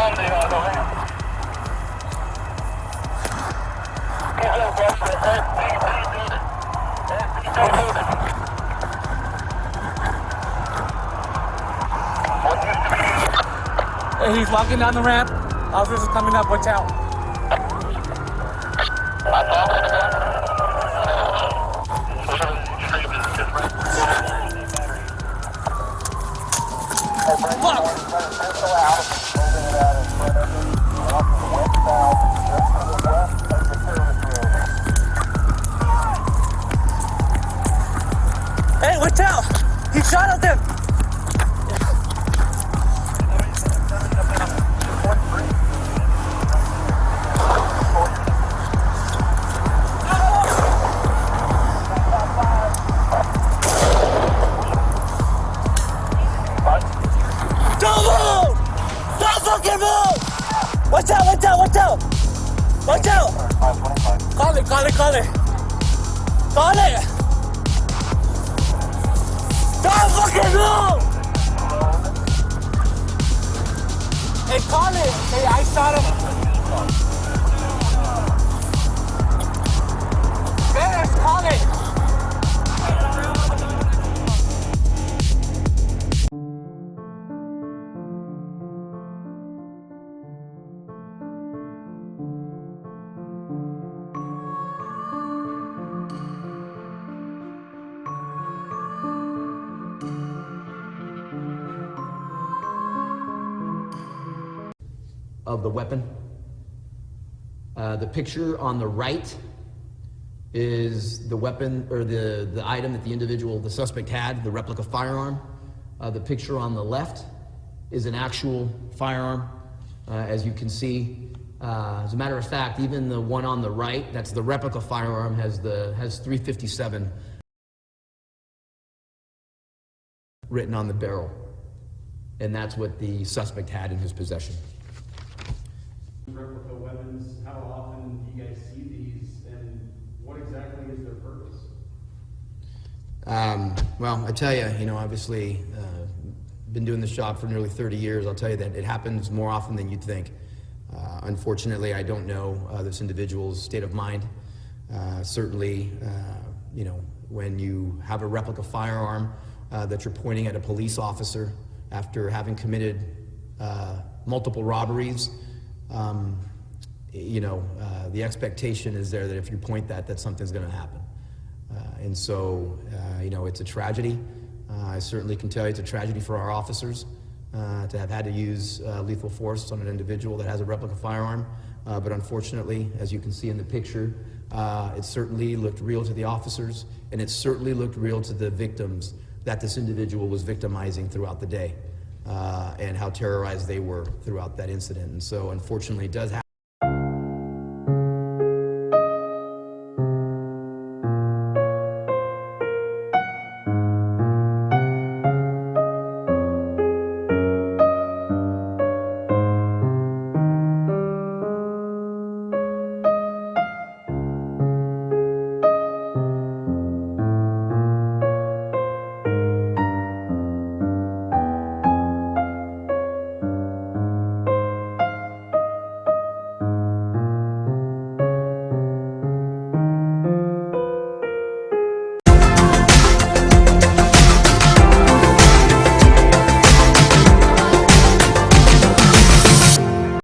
on the ramp. He's walking down the ramp. Officers coming up. Watch out. Hey, watch out! He shot at them! Watch out, watch out, watch out! Watch out! Call it, call it, call it! Call it! Don't fucking move! Hey, call it! Hey, I shot him! Yes, call it! Of the weapon. The picture on the right is the weapon or the item that the suspect had, the replica firearm. The picture on the left is an actual firearm, as you can see. As a matter of fact, even the one on the right, that's the replica firearm, has 357 written on the barrel. And that's what the suspect had in his possession. Replica weapons, how often do you guys see these, and what exactly is their purpose? Well, I tell you, obviously, been doing this job for nearly 30 years. I'll tell you that it happens more often than you'd think. Unfortunately, I don't know this individual's state of mind. Certainly, when you have a replica firearm that you're pointing at a police officer after having committed multiple robberies, the expectation is there that if you point that something's going to happen. And so, it's a tragedy. I certainly can tell you it's a tragedy for our officers to have had to use lethal force on an individual that has a replica firearm. But unfortunately, as you can see in the picture, it certainly looked real to the officers, and it certainly looked real to the victims that this individual was victimizing throughout the day. And how terrorized they were throughout that incident. And so, unfortunately, it does happen.